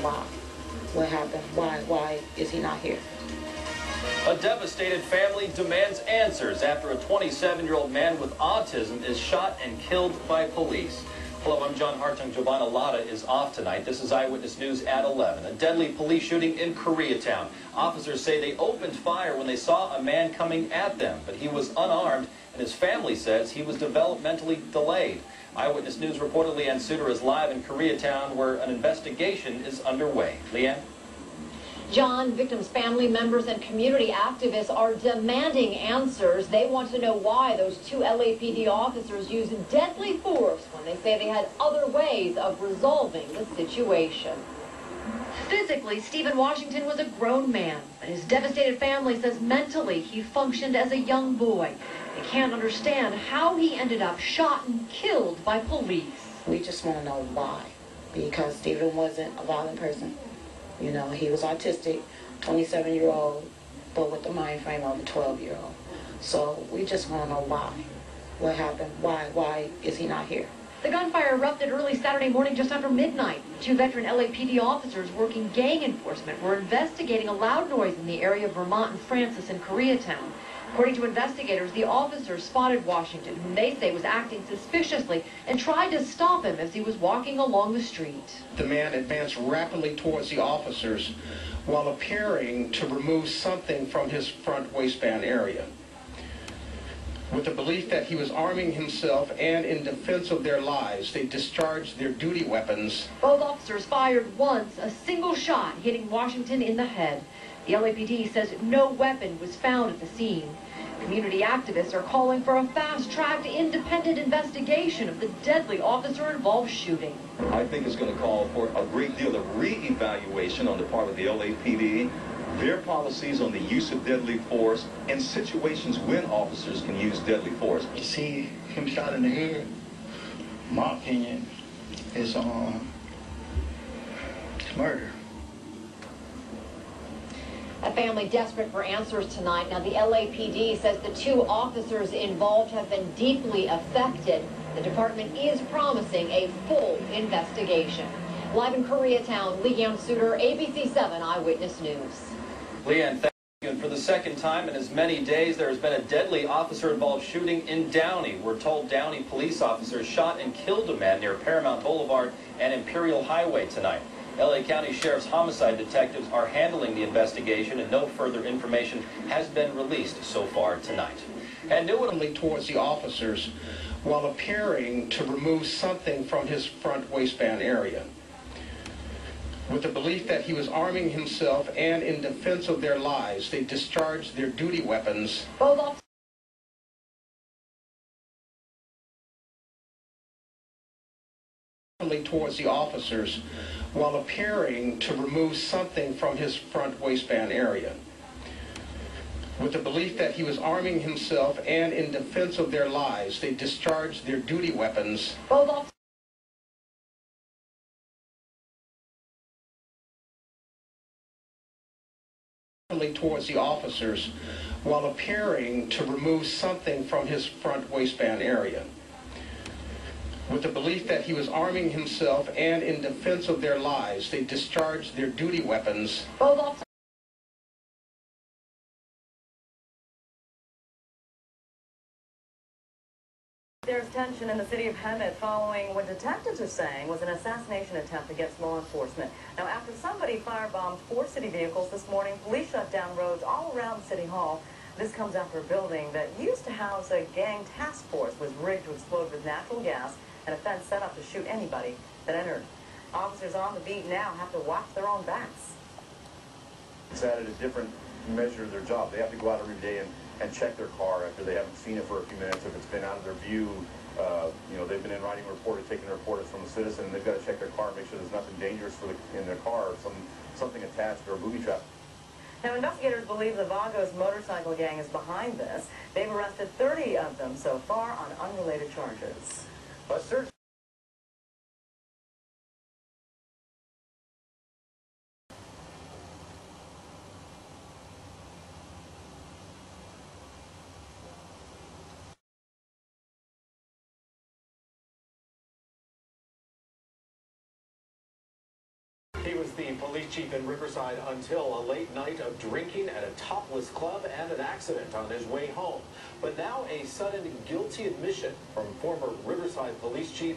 Why? What happened? Why is he not here? A devastated family demands answers after a 27-year-old man with autism is shot and killed by police. Hello, I'm John Hartung. Giovanna Latta is off tonight. This is Eyewitness News at 11. A deadly police shooting in Koreatown. Officers say they opened fire when they saw a man coming at them, but he was unarmed, and his family says he was developmentally delayed. Eyewitness News reporter Leanne Suter is live in Koreatown, where an investigation is underway. Leanne? John, victims' family members and community activists are demanding answers. They want to know why those two LAPD officers used deadly force when they say they had other ways of resolving the situation. Physically, Stephen Washington was a grown man, but his devastated family says mentally he functioned as a young boy. They can't understand how he ended up shot and killed by police. We just want to know why, because Stephen wasn't a violent person. You know, he was autistic, 27-year-old, but with the mind frame of a 12-year-old. So we just want to know why. What happened? Why is he not here? The gunfire erupted early Saturday morning just after midnight. Two veteran LAPD officers working gang enforcement were investigating a loud noise in the area of Vermont and Francis in Koreatown. According to investigators, the officers spotted Washington, whom they say was acting suspiciously, and tried to stop him as he was walking along the street. The man advanced rapidly towards the officers while appearing to remove something from his front waistband area. With the belief that he was arming himself and in defense of their lives, they discharged their duty weapons. Both officers fired once, a single shot hitting Washington in the head. The LAPD says no weapon was found at the scene. Community activists are calling for a fast-tracked, independent investigation of the deadly officer-involved shooting. I think it's going to call for a great deal of re-evaluation on the part of the LAPD, their policies on the use of deadly force, and situations when officers can use deadly force. To see him shot in the head, my opinion, is murder. A family desperate for answers tonight. Now, the LAPD says the two officers involved have been deeply affected. The department is promising a full investigation. Live in Koreatown, Leanne Suter, ABC 7 Eyewitness News. Leanne, thank you. And for the second time in as many days, there has been a deadly officer-involved shooting in Downey. We're told Downey police officers shot and killed a man near Paramount Boulevard and Imperial Highway tonight. LA County Sheriff's homicide detectives are handling the investigation, and no further information has been released so far tonight. And newly towards the officers while appearing to remove something from his front waistband area. With the belief that he was arming himself and in defense of their lives, they discharged their duty weapons. Both officers towards the officers while appearing to remove something from his front waistband area. With the belief that he was arming himself and in defense of their lives, they discharged their duty weapons. Both officers towards the officers while appearing to remove something from his front waistband area. With the belief that he was arming himself and in defense of their lives, they discharged their duty weapons. Both officers There's tension in the city of Hemet following what detectives are saying was an assassination attempt against law enforcement. Now, after somebody firebombed 4 city vehicles this morning, police shut down roads all around City Hall. This comes after a building that used to house a gang task force was rigged to explode with natural gas and a fence set up to shoot anybody that entered. Officers on the beat now have to watch their own backs. It's added a different measure of their job. They have to go out every day and check their car after they haven't seen it for a few minutes. If it's been out of their view, you know, they've been in writing a report or taking a report from a citizen, and they've got to check their car and make sure there's nothing dangerous in their car, something attached or a booby trap. Now, investigators believe the Vagos motorcycle gang is behind this. They've arrested 30 of them so far on unrelated charges. A search He was the police chief in Riverside until a late night of drinking at a topless club and an accident on his way home. But now a sudden guilty admission from former Riverside police chief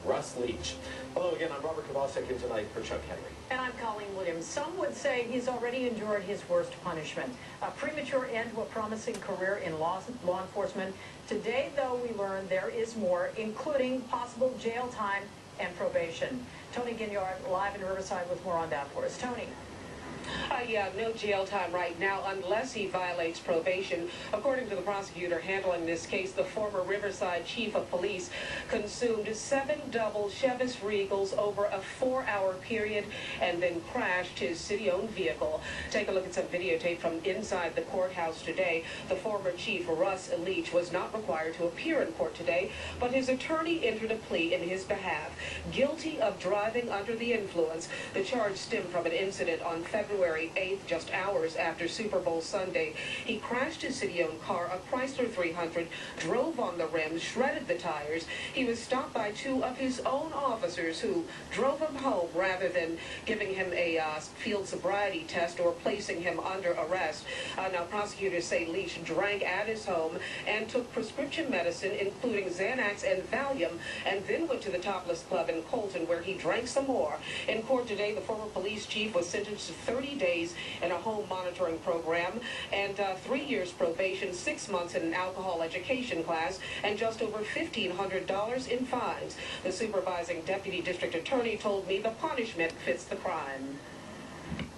Russ Leach. Hello again, I'm Robert Kavasek in tonight for Chuck Henry. And I'm Colleen Williams. Some would say he's already endured his worst punishment, a premature end to a promising career in law enforcement. Today, though, we learned there is more, including possible jail time and probation. Tony Ginyard live in Riverside with more on that for us. Tony. Yeah, no jail time right now unless he violates probation. According to the prosecutor handling this case, the former Riverside chief of police consumed 7 double Chevys Regals over a 4-hour period and then crashed his city-owned vehicle. Take a look at some videotape from inside the courthouse today. The former chief, Russ Leach, was not required to appear in court today, but his attorney entered a plea in his behalf. Guilty of driving under the influence. The charge stemmed from an incident on February 8th, just hours after Super Bowl Sunday. He crashed his city-owned car, a Chrysler 300, drove on the rims, shredded the tires. He was stopped by 2 of his own officers who drove him home rather than giving him a field sobriety test or placing him under arrest. Now, prosecutors say Leach drank at his home and took prescription medicine, including Xanax and Valium, and then went to the Topless Club in Colton, where he drank some more. In court today, the former police chief was sentenced to 30 days in a home monitoring program and 3 years probation, 6 months in an alcohol education class, and just over $1,500 in fines. The supervising deputy district attorney told me the punishment fits the crime.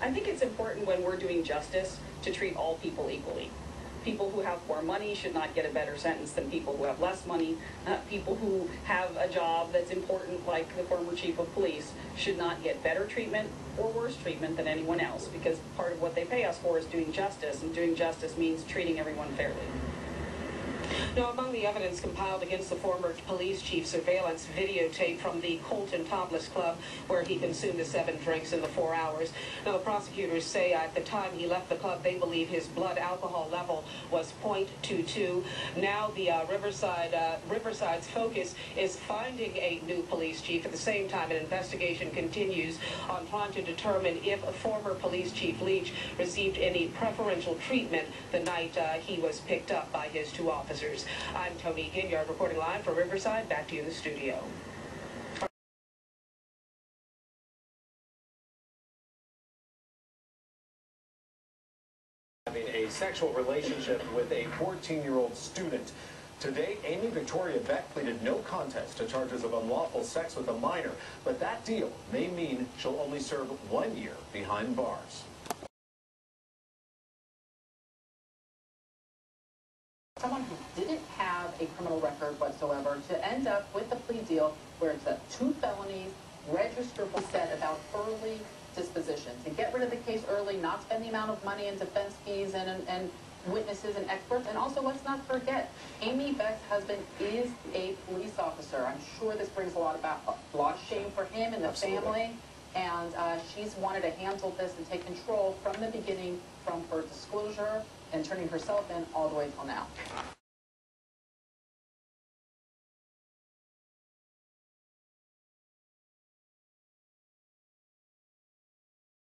I think it's important when we're doing justice to treat all people equally. People who have more money should not get a better sentence than people who have less money. People who have a job that's important, like the former chief of police, should not get better treatment or worse treatment than anyone else, because part of what they pay us for is doing justice, and doing justice means treating everyone fairly. Now, among the evidence compiled against the former police chief, surveillance videotape from the Colton Topless Club, where he consumed the 7 drinks in the 4 hours. Now, the prosecutors say at the time he left the club, they believe his blood alcohol level was .22. Now, the Riverside's focus is finding a new police chief. At the same time, an investigation continues on trying to determine if former police chief Leach received any preferential treatment the night he was picked up by his 2 officers. I'm Tony Ginyard reporting live from Riverside. Back to you in the studio. Having a sexual relationship with a 14-year-old student. Today, Amy Victoria Beck pleaded no contest to charges of unlawful sex with a minor, but that deal may mean she'll only serve 1 year behind bars. Someone who didn't have a criminal record whatsoever to end up with a plea deal where it's 2 felonies, registerable, said about early disposition. To get rid of the case early, not spend the amount of money in defense fees and witnesses and experts. And also, let's not forget, Amy Beck's husband is a police officer. I'm sure this brings a lot of shame for him and the family. And she's wanted to handle this and take control from the beginning, from her disclosure and turning herself in all the way till now.